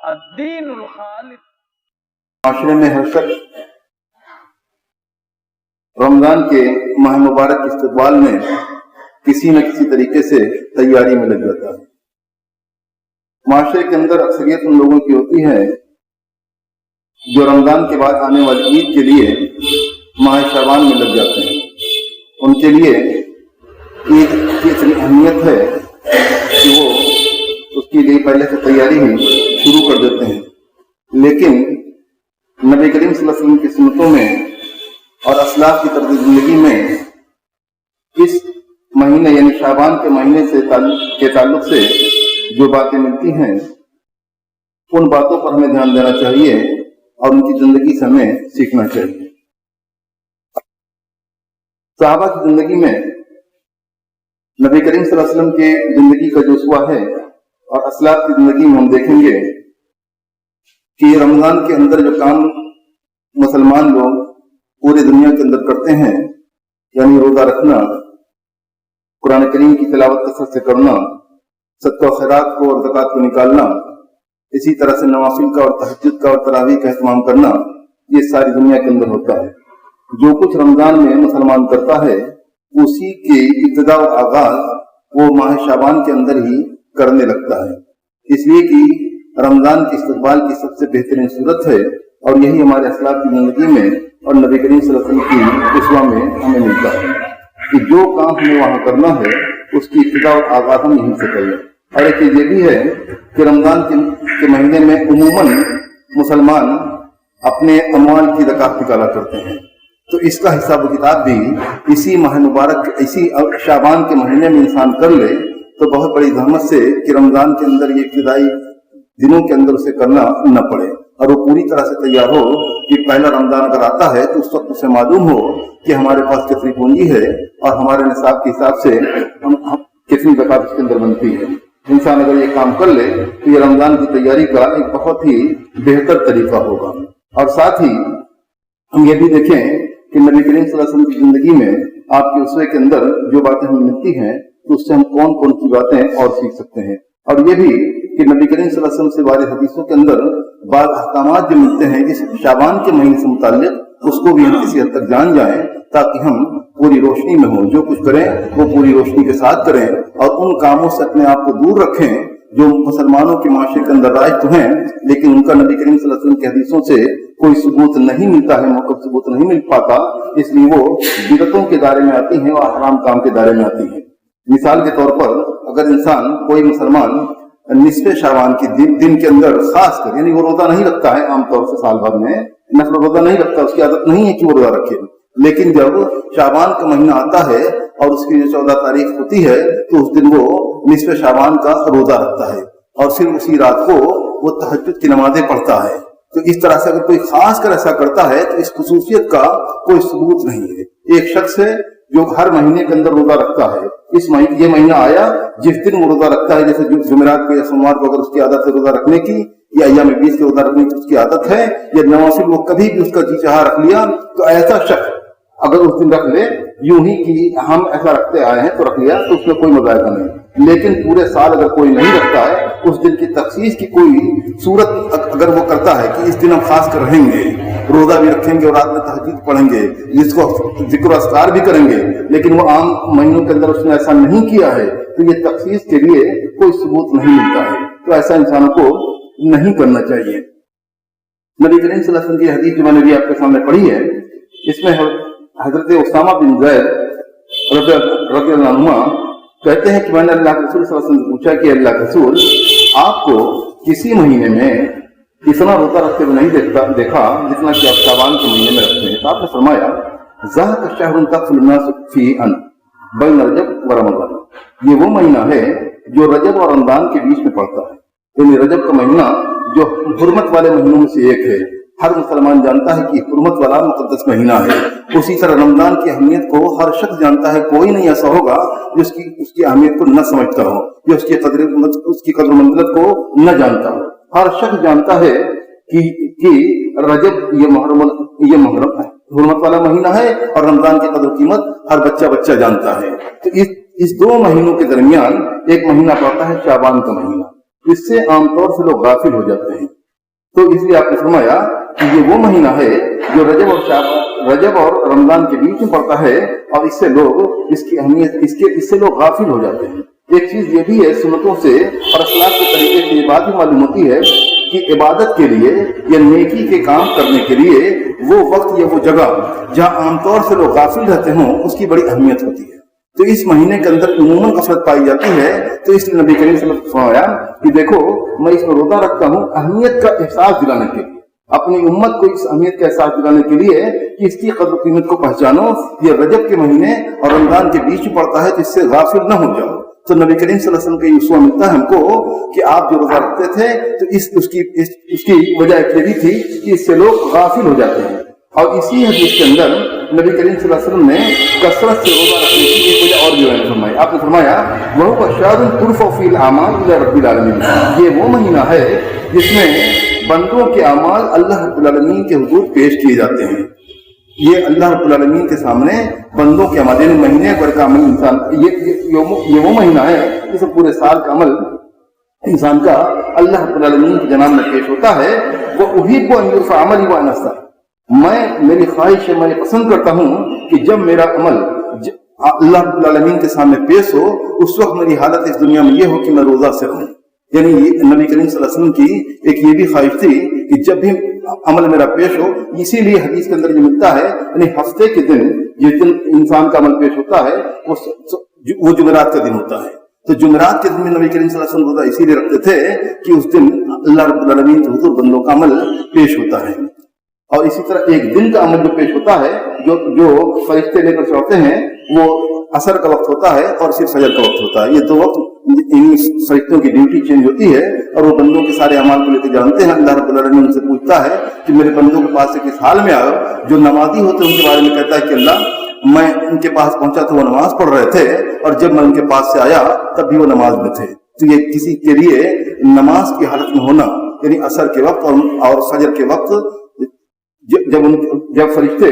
الدین الخالص. معاشرے میں ہر شخص رمضان کے ماہ مبارک کے استقبال میں کسی نہ کسی طریقے سے تیاری میں لگ جاتا ہے. معاشرے کے اندر اکثریت ان لوگوں کی ہوتی ہے جو رمضان کے بعد آنے والی عید کے لیے ماہ شعبان میں لگ جاتے ہیں. ان کے لیے عید کی اتنی اہمیت ہے کہ وہ اس کے لیے پہلے سے تیاری ہی شروع کر دیتے ہیں. لیکن نبی کریم صلی اللہ علیہ وسلم کی سنتوں میں اور اسلاف کی طرز زندگی میں اس مہینے یعنی شعبان کے مہینے کے تعلق سے جو باتیں ملتی ہیں ان باتوں پر ہمیں دھیان دینا چاہیے اور ان کی زندگی سے ہمیں سیکھنا چاہیے. صحابہ کی زندگی میں نبی کریم صلی اللہ علیہ وسلم کی زندگی کا جو اسوا ہے اور اسلاف کی زندگی میں ہم دیکھیں گے کہ رمضان کے اندر جو کام مسلمان لوگ پوری دنیا کے اندر کرتے ہیں یعنی روزہ رکھنا، قرآن کریم کی تلاوت کثرت سے کرنا، صدقہ و خیرات کو اور زکوٰۃ کو نکالنا، اسی طرح سے نوافل کا اور تہجد کا اور تراویح کا اہتمام کرنا، یہ ساری دنیا کے اندر ہوتا ہے. جو کچھ رمضان میں مسلمان کرتا ہے اسی کی ابتدا و آغاز وہ ماہ شعبان کے اندر ہی کرنے لگتا ہے. اس لیے کہ رمضان کے استقبال کی سب سے بہترین صورت ہے اور یہی ہمارے اسلاف کی زندگی میں اور نبی کریم صلی اللہ علیہ وسلم کی اسوا میں ہمیں ملتا ہے کہ جو کام ہمیں وہاں کرنا ہے اس کی ابتدا اور آغاز ہم یہیں سے کریں. اور ایک چیز یہ بھی ہے کہ رمضان کے مہینے میں عموماً مسلمان اپنے اموال کی زکوٰۃ نکالا کرتے ہیں. تو اس کا حساب و کتاب بھی اسی ماہ مبارک اسی شعبان کے مہینے میں انسان کر لے تو بہت بڑی زحمت سے کہ رمضان کے اندر یہ ابتدائی دنوں کے اندر اسے کرنا نہ پڑے اور وہ پوری طرح سے تیار ہو کہ پہلا رمضان اگر آتا ہے تو اس وقت اسے معلوم ہو کہ ہمارے پاس کتنی پونجی ہے اور ہمارے نصاب کے حساب سے کتنی زکوٰۃ اس کے اندر بنتی ہے. انسان اگر یہ کام کر لے تو یہ رمضان کی تیاری کا ایک بہت ہی بہتر طریقہ ہوگا. اور ساتھ ہی ہم یہ بھی دیکھیں کہ نبی کریم صلی اللہ علیہ وسلم کی زندگی میں آپ کے اسوے کے اندر جو باتیں ہمیں ملتی ہیں تو اس سے ہم کون کون سی باتیں اور سیکھ سکتے ہیں. اور یہ بھی کہ نبی کریم صلی اللہ علیہ وسلم سے وارد حدیثوں کے اندر بعض احکامات جو ملتے ہیں اس شعبان کے مہینے سے متعلق اس کو بھی ہم کسی حد تک جان جائیں تاکہ ہم پوری روشنی میں ہوں. جو کچھ کریں وہ پوری روشنی کے ساتھ کریں اور ان کاموں سے اپنے آپ کو دور رکھیں جو مسلمانوں کے معاشرے کے اندر رائج تو ہیں لیکن ان کا نبی کریم صلی اللہ علیہ وسلم کی حدیثوں سے کوئی ثبوت نہیں ملتا ہے، موقف ثبوت نہیں مل پاتا، اس لیے وہ بدعتوں کے دائرے میں آتی ہیں اور حرام کام کے دائرے میں آتی ہیں. مثال کے طور پر اگر انسان کوئی مسلمان نصف شعبان کے دن کے اندر خاص کر یعنی وہ روزہ نہیں رکھتا ہے، عام طور سے سال بھر میں نفل روزہ نہیں رکھتا، اس کی عادت نہیں ہے کہ وہ روزہ رکھے، لیکن جب شعبان کا مہینہ آتا ہے اور اس کی جو 14 تاریخ ہوتی ہے تو اس دن وہ نصف شعبان کا روزہ رکھتا ہے اور پھر اسی رات کو وہ تہجد کی نمازیں پڑھتا ہے. تو اس طرح سے اگر کوئی خاص کر ایسا کرتا ہے تو اس خصوصیت کا کوئی ثبوت نہیں ہے. ایک شخص ہے جو ہر مہینے کے اندر روزہ رکھتا ہے، یہ مہینہ آیا جس دن وہ روزہ رکھتا ہے، جیسے جمعرات کو یا سوموار کو اگر اس کی عادت ہے روزہ رکھنے کی یا ایام بیس کے روزہ رکھنے کی اس کی عادت ہے یا نوافل وہ کبھی بھی اس کا جی چاہا رکھ لیا تو ایسا شخص اگر اس دن رکھ لے یوں ہی کہ ہم ایسا رکھتے آئے ہیں تو رکھ لیا تو اس میں کوئی مذائقہ نہیں. لیکن پورے سال اگر کوئی نہیں رکھتا ہے اس دن کی تخصیص کی کوئی صورت اگر وہ کرتا ہے کہ اس دن ہم خاص کر رہیں گے، روزہ بھی رکھیں گے اور رات میں تہجد پڑھیں گے، جس کو ذکر و اذکار بھی کریں گے، لیکن وہ عام مہینوں کے اندر اس نے ایسا نہیں کیا ہے تو یہ تخصیص کے لیے کوئی ثبوت نہیں ملتا ہے. تو ایسا انسانوں کو نہیں کرنا چاہیے. نبی کریم صلی اللہ علیہ وسلم کی حدیث جو میں نے بھی آپ کے سامنے پڑھی ہے اس میں حضرت اسامہ بن زید رضی اللہ عنہ کہتے ہیں کہ میں نے اللہ کے رسول صلی اللہ علیہ وسلم سے پوچھا کہ اللہ کے رسول آپ کو کسی مہینے میں اتنا روزہ رکھتے ہوئے نہیں دیکھا جتنا کہ آپ شعبان کے مہینے میں رکھتے ہیں. تو آپ نے فرمایا ذاک شہر تغفل الناس فیہ بین رجب و رمضان، یہ وہ مہینہ ہے جو رجب اور رمضان کے بیچ میں پڑتا ہے. یعنی رجب کا مہینہ جو حرمت والے مہینوں میں سے ایک ہے، ہر مسلمان جانتا ہے کہ حرمت والا مقدس مہینہ ہے. اسی طرح رمضان کی اہمیت کو ہر شخص جانتا ہے، کوئی نہیں ایسا ہوگا جو اس کی اہمیت کو نہ سمجھتا ہو، جو اس کی قدر منزلت کو نہ جانتا ہو. ہر شخص جانتا ہے کہ رجب یہ محرم ہے، حرمت والا مہینہ ہے اور رمضان کی قدر قیمت ہر بچہ جانتا ہے. تو اس دو مہینوں کے درمیان ایک مہینہ پڑتا ہے شعبان کا مہینہ. اس سے عام طور سے لوگ غافل ہو جاتے ہیں تو اس لیے آپ نے فرمایا کہ یہ وہ مہینہ ہے جو رجب اور رمضان کے بیچ میں پڑتا ہے، اور اس سے لوگ اس کی اہمیت اس سے لوگ غافل ہو جاتے ہیں۔ ایک چیز یہ بھی ہے، سنتوں سے اور اسلاف کے طریقے سے یہ بات بھی معلوم ہوتی ہے کہ عبادت کے لیے یا نیکی کے کام کرنے کے لیے وہ وقت یا وہ جگہ جہاں عام طور سے لوگ غافل رہتے ہوں اس کی بڑی اہمیت ہوتی ہے۔ تو اس مہینے کے اندر عموماً غفلت پائی جاتی ہے، تو اس لیے نبی کریم صلی اللہ علیہ وسلم نے فرمایا کہ دیکھو میں اس میں روزہ رکھتا ہوں اہمیت کا احساس دلانے کے لیے، اپنی امت کو اس اہمیت کا احساس دلانے کے لیے کہ اس کی قدر و قیمت کو پہچانو، یہ رجب کے مہینے اور رمضان کے بیچ میں پڑتا ہے، تو اس سے غافل نہ ہو جاؤ۔ تو نبی کریم صلی اللہ علیہ وسلم کا یہ اسوہ ملتا ہے ہم کو کہ آپ جو روزہ رکھتے تھے تو اس کی وجہ یہ بھی تھی کہ اس سے لوگ غافل ہو جاتے ہیں، اور اسی حدیث کے اندر نبی کریم صلی اللہ علیہ وسلم نے کثرت سے روزہ رکھنے کی ایک وجہ اور بھی فرمائی۔ آپ نے فرمایا وَهُوَ شَهْرٌ تُرْفَعُ فِيهِ الْأَعْمَالُ إِلَىٰ رَبِّ الْعَالَمِينَ، یہ وہ مہینہ ہے جس میں بندوں کے اعمال اللہ رب العالمین کے حضور پیش کیے جاتے ہیں۔ یہ اللہ رب العالمین کے سامنے بندوں کے عمل، یعنی مہینے بھر کا عمل انسان، یہ وہ مہینہ ہے جس میں پورے سال کا عمل انسان کا اللہ رب العالمین کی جناب میں پیش ہوتا ہے۔ وَأُحِبُّ أَن يُرْفَعَ عَمَلِي وَأَنَا صَائِمٌ، میری خواہش ہے، میں پسند کرتا ہوں کہ جب میرا عمل اللہ رب العالمین کے سامنے پیش ہو اس وقت میری حالت اس دنیا میں یہ ہو کہ میں روزہ سے رہوں۔ یعنی نبی کریم صلی اللہ علیہ وسلم کی ایک یہ بھی خواہش تھی کہ جب بھی عمل میرا پیش ہو، اسی لیے حدیث کے اندر یہ ملتا ہے یعنی ہفتے کے دن جس دن انسان کا عمل پیش ہوتا ہے وہ جمعرات کا دن ہوتا ہے، تو جمعرات کے دن میں نبی کریم صلی اللہ علیہ وسلم روزہ اسی لیے رکھتے تھے کہ اس دن اللہ رب العالمین کے حضور بندوں کا عمل پیش ہوتا ہے۔ اور اسی طرح ایک دن کا عمل جو پیش ہوتا ہے جو فرشتے لے کر چڑھتے ہیں وہ عصر کا وقت ہوتا ہے اور صرف فجر کا وقت ہوتا ہے۔ یہ دو وقت ان فرشتوں کی ڈیوٹی چینج ہوتی ہے اور وہ بندوں کے سارے اعمال کو لے کے جانتے ہیں۔ اللہ رب العالمین ان سے پوچھتا ہے کہ میرے بندوں کے پاس سے کس حال میں آؤ، جو نمازی ہوتے ہیں ان کے بارے میں کہتا ہے کہ اللہ میں ان کے پاس پہنچا تو وہ نماز پڑھ رہے تھے، اور جب میں ان کے پاس سے آیا تب بھی وہ نماز میں تھے۔ تو یہ کسی کے لیے نماز کی حالت میں ہونا، یعنی عصر کے وقت اور فجر کے وقت جب فرشتے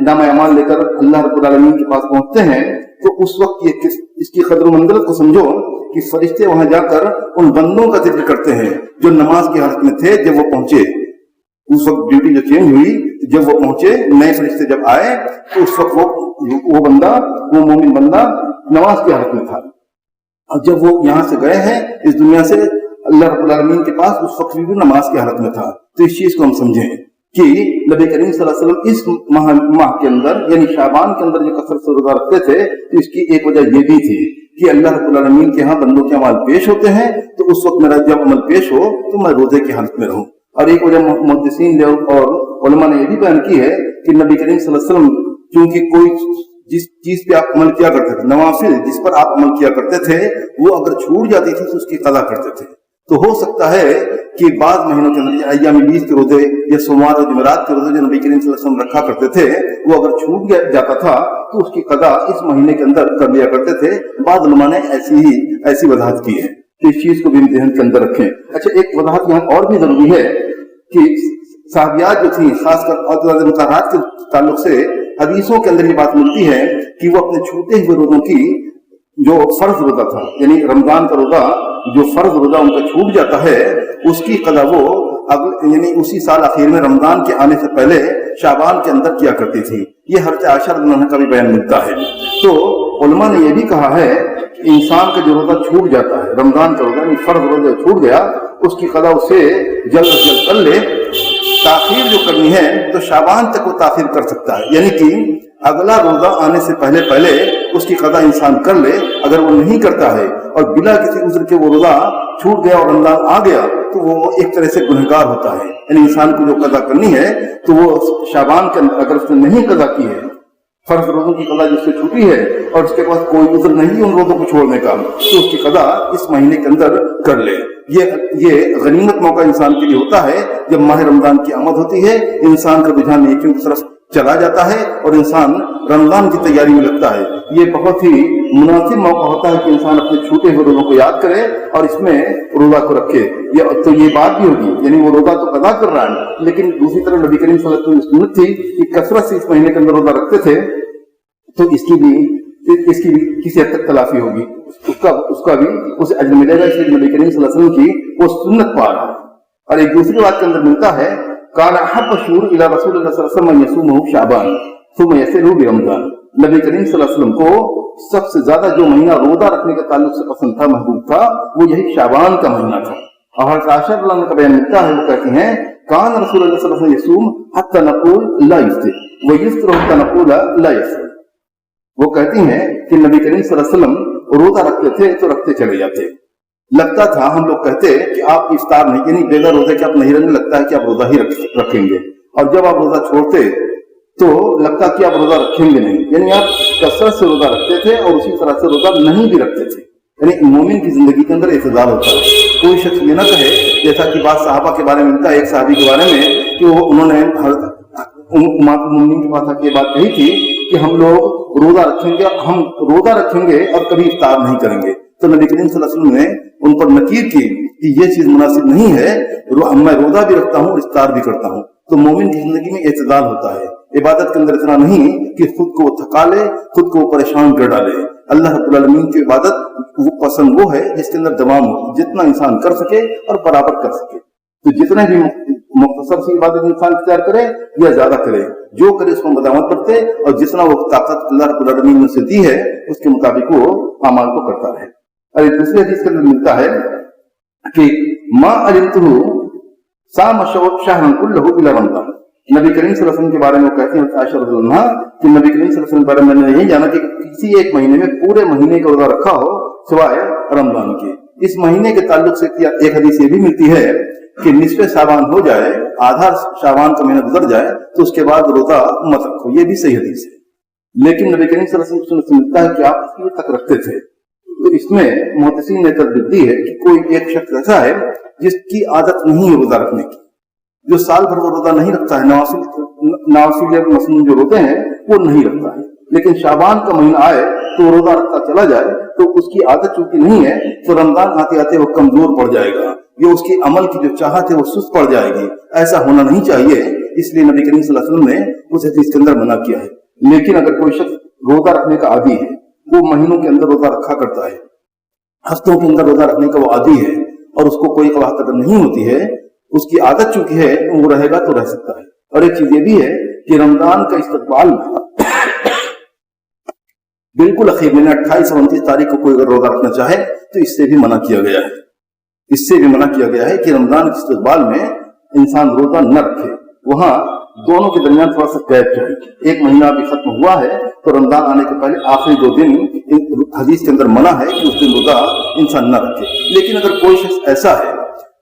نامہ اعمال لے کر اللہ رب العالمین کے پاس پہنچتے ہیں تو اس وقت یہ اس کی قدر و منزلت کو سمجھو کہ فرشتے وہاں جا کر ان بندوں کا ذکر کرتے ہیں جو نماز کی حالت میں تھے جب وہ پہنچے۔ اس وقت ڈیوٹی جو چینج ہوئی، جب وہ پہنچے نئے فرشتے جب آئے تو اس وقت وہ بندہ، وہ مومن بندہ نماز کی حالت میں تھا، اور جب وہ یہاں سے گئے ہیں اس دنیا سے اللہ رب العالمین کے پاس اس وقت بھی نماز کی حالت میں تھا۔ تو اس چیز کو ہم سمجھیں کہ نبی کریم صلی اللہ علیہ وسلم اس ماہ کے اندر یعنی شعبان کے اندر جو کثرت سے روزہ رکھتے تھے تو اس کی ایک وجہ یہ بھی تھی کہ اللہ رب العالمین کے ہاں بندوں کے اعمال پیش ہوتے ہیں، تو اس وقت میرا جب عمل پیش ہو تو میں روزے کی حالت میں رہوں۔ اور ایک وجہ محدثین اور علماء نے یہ بھی بیان کی ہے کہ نبی کریم صلی اللہ علیہ وسلم چونکہ کوئی جس چیز پہ آپ عمل کیا کرتے تھے، نوافل جس پر آپ عمل کیا کرتے تھے، وہ اگر چھوٹ جاتی تھی تو اس کی قضا کرتے تھے۔ تو ہو سکتا ہے کہ بعض مہینوں کے اندر ایام بیس کے روزے یا سوموار اور جمعرات کے روزے جو نبی کریم صلی اللہ علیہ وسلم رکھا کرتے تھے وہ اگر چھوٹ جاتا تھا تو اس کی قضا اس مہینے کے اندر کر لیا کرتے تھے۔ بعض علماء نے ایسی وضاحت کی ہے، تو اس چیز کو بھی ذہن کے اندر رکھیں۔ اچھا، ایک وضاحت یہاں اور بھی ضروری ہے کہ صحابیات جو تھیں خاص کر مطالعات کے تعلق سے حدیثوں کے اندر یہ بات ملتی ہے کہ وہ اپنے چھوٹے ہوئے روزوں کی جو فرض روزہ تھا یعنی رمضان کا روزہ جو فرض روزہ ان کا چھوٹ جاتا ہے اس کی قضا وہ یعنی اسی سال اخیر میں رمضان کے آنے سے پہلے شعبان کے اندر کیا کرتی تھی۔ یہ حضرت عائشہ رضی اللہ عنہا کا بھی بیان ملتا ہے۔ تو علماء نے یہ بھی کہا ہے کہ انسان کا جو روزہ چھوٹ جاتا ہے، رمضان کا روزہ یعنی فرض روزہ چھوٹ گیا، اس کی قضا اسے جلد از جلد کر لے۔ تاخیر جو کرنی ہے تو شعبان تک وہ تاخیر کر سکتا ہے، یعنی کہ اگلا روزہ آنے سے پہلے اس کی قضا انسان کر لے۔ اگر وہ نہیں کرتا ہے اور بلا کسی عذر کے وہ روزہ چھوٹ گیا اور رمضان آ گیا تو وہ ایک طرح سے گنہگار ہوتا ہے، یعنی انسان کو جو قضا کرنی ہے تو وہ شعبان کے اگر اس نے نہیں قضا کی ہے، فرض روزوں کی قضا جس سے چھوٹی ہے اور اس کے پاس کوئی عذر نہیں ان روزوں کو چھوڑنے کا، تو اس کی قضا اس مہینے کے اندر کر لے۔ یہ غنیمت موقع انسان کے لیے ہوتا ہے جب ماہ رمضان کی آمد ہوتی ہے، انسان کا رجحان نیکیوں کی طرف چلا جاتا ہے اور انسان رمضان کی تیاری میں لگتا ہے۔ یہ بہت ہی مناسب موقع ہوتا ہے کہ انسان اپنے چھوٹے ہوئے روزوں کو یاد کرے اور اس میں روزہ کو رکھے۔ تو یہ بات بھی ہوگی، یعنی وہ روزہ تو قضا کر رہا ہے لیکن دوسری طرف نبی کریم صلی اللہ علیہ وسلم کی سنت تھی کہ کثرت سے اس مہینے کے اندر روزہ رکھتے تھے، تو اس کی بھی کسی حد تک تلافی ہوگی، اس کا بھی اسے اجر ملے گا، اس لیے نبی کریم صلی اللہ علیہ وسلم کی وہ سنت پا رہا ہے۔ اور ایک دوسری بات کے اندر ملتا ہے کان احب الشہور الی رسول اللہ صلی اللہ علیہ وسلم یصومہ شعبان ثم یصلہ برمضان، نبی کریم صلی اللہ علیہ وسلم کو سب سے زیادہ جو مہینہ روزہ رکھنے کے تعلق سے پسند تھا، محبوب تھا، وہ یہی شعبان کا مہینہ تھا۔ اور حضرت عائشہ رضی اللہ عنہا کا بیان ملتا ہے، وہ کہتی ہیں کان رسول اللہ صلی اللہ علیہ وسلم یصوم حتی نقول لا یفطر ویفطر حتی نقول لا یفطر، وہ کہتی ہیں کہ نبی کریم صلی اللہ علیہ وسلم روزہ رکھتے تھے تو رکھتے چلے جاتے، لگتا تھا ہم لوگ کہتے کہ آپ افطار نہیں، یعنی بغیر روزے کے آپ نہیں رہنے، لگتا ہے کہ آپ روزہ ہی رکھیں گے، اور جب آپ روزہ چھوڑتے تو لگتا کہ آپ روزہ رکھیں گے نہیں، یعنی آپ کثرت سے روزہ رکھتے تھے اور اسی طرح سے روزہ نہیں بھی رکھتے تھے۔ یعنی مومن کی زندگی کے اندر اعتدال ہوتا ہے۔ کوئی شخص یہ نہ کہے جیسا کہ بعض صحابہ کے بارے میں ملتا ہے، ایک صحابی کے بارے میں کہ انہوں نے امہات المؤمنین کے پاس آ کے یہ بات کہی تھی کہ ہم لوگ روزہ رکھیں گے، ہم روزہ رکھیں گے اور کبھی افطار نہیں کریں گے، تو نبی کریم صلی اللہ علیہ وسلم نے ان پر نکیر کی کہ یہ چیز مناسب نہیں ہے، میں روزہ بھی رکھتا ہوں افطار بھی کرتا ہوں۔ تو مومن کی زندگی میں اعتدال ہوتا ہے، عبادت کے اندر اتنا نہیں کہ خود کو تھکا لے، خود کو پریشان کر ڈالے۔ اللہ رب العالمین کی عبادت وہ پسند وہ ہے جس کے اندر دوام ہو، جتنا انسان کر سکے اور برابر کر سکے۔ تو جتنے بھی مختصر سی عبادت انسان اختیار کرے یا زیادہ کرے، جو کرے اس کو مداومت کرتے، اور جتنا وہ طاقت اللہ رب العالمین نے سے دی ہے اس کے مطابق وہ اعمال کو کرتا رہے۔ اور ایک دوسری حدیث کے اندر ملتا ہے کہ ما علمتہ صام شہرا کلہ الی رمضان، نبی کریم صلی اللہ علیہ وسلم کے بارے میں وہ کہتے ہیں عائشہ رضی اللہ عنہا کہ نبی کریم صلی اللہ علیہ وسلم کے بارے میں نے یہی جانا کہ کسی ایک مہینے میں پورے مہینے کا روزہ رکھا ہو سوائے رمضان کے۔ اس مہینے کے تعلق سے ایک حدیث یہ بھی ملتی ہے کہ نصف شعبان ہو جائے، آدھا شعبان کا مہینہ گزر جائے تو اس کے بعد روزہ مت رکھو، یہ بھی صحیح حدیث ہے۔ لیکن نبی کریم صلی اللہ علیہ وسلم سے ملتا ہے کہ آپ اس لیے تک رکھتے تھے۔ تو اس میں محدثین نے ترتیب دی ہے کہ کوئی ایک شخص ایسا ہے جس کی عادت نہیں ہے روزہ رکھنے کی، جو سال بھر وہ روزہ نہیں رکھتا ہے، نوافل مسنون جو روزے ہیں وہ نہیں رکھتا ہے، لیکن شعبان کا مہینہ آئے تو وہ روزہ رکھتا چلا جائے، تو اس کی عادت چونکہ نہیں ہے تو رمضان آتے آتے وہ کمزور پڑ جائے گا، یہ اس کی عمل کی جو چاہت ہے وہ سست پڑ جائے گی۔ ایسا ہونا نہیں چاہیے، اس لیے نبی کریم صلی اللہ علیہ وسلم نے اس حدیث کے اندر منع کیا ہے۔ لیکن اگر کوئی شخص روزہ رکھنے کا عادی ہے، وہ مہینوں کے اندر روزہ رکھا کرتا ہے، ہفتوں کے اندر روزہ رکھنے کا وہ عادی ہے، اور اس کو کوئی قواعد قدر نہیں ہوتی ہے، اس کی عادت چونکہ ہے وہ رہے گا تو رہ سکتا ہے۔ اور ایک چیز یہ بھی ہے کہ رمضان کا استقبال بالکل اخیر میں 28 اور 29 تاریخ کو کوئی اگر روزہ رکھنا چاہے تو اس سے بھی منع کیا گیا ہے، اس سے بھی منع کیا گیا ہے کہ رمضان کے استقبال میں انسان روزہ نہ رکھے، وہاں دونوں کے درمیان تھوڑا سا گیپ چاہیے۔ ایک مہینہ بھی ختم ہوا ہے تو رمضان آنے کے پہلے آخری 2 دن حدیث کے اندر منع ہے کہ اس دن روزہ انسان نہ رکھے۔ لیکن اگر کوئی شخص ایسا ہے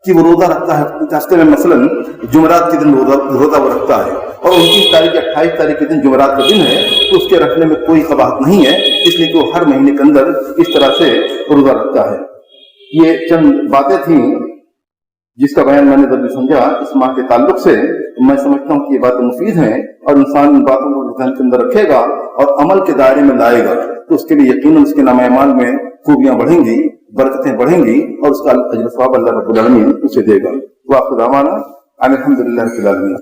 کہ وہ روزہ رکھتا ہے ہفتے میں، مثلاً جمعرات کے دن روزہ وہ رکھتا ہے، اور 29 تاریخ یا 28 تاریخ کے دن جمعرات کا دن ہے، تو اس کے رکھنے میں کوئی قباحت نہیں ہے، اس لیے کہ وہ ہر مہینے کے اندر اس طرح سے روزہ رکھتا ہے۔ یہ چند باتیں تھیں جس کا بیان میں نے جب بھی سمجھا اس ماہ کے تعلق سے، میں سمجھتا ہوں کہ یہ باتیں مفید ہیں، اور انسان ان باتوں کو ذہن کے اندر رکھے گا اور عمل کے دائرے میں لائے گا تو اس کے لیے یقیناً اس کے نام اعمال میں خوبیاں بڑھیں گی، برکتیں بڑھیں گی، اور اس کا اجر ثواب اللہ رب العالمین اسے دے گا۔ وآخر دعوانا الحمدللہ رب العالمین۔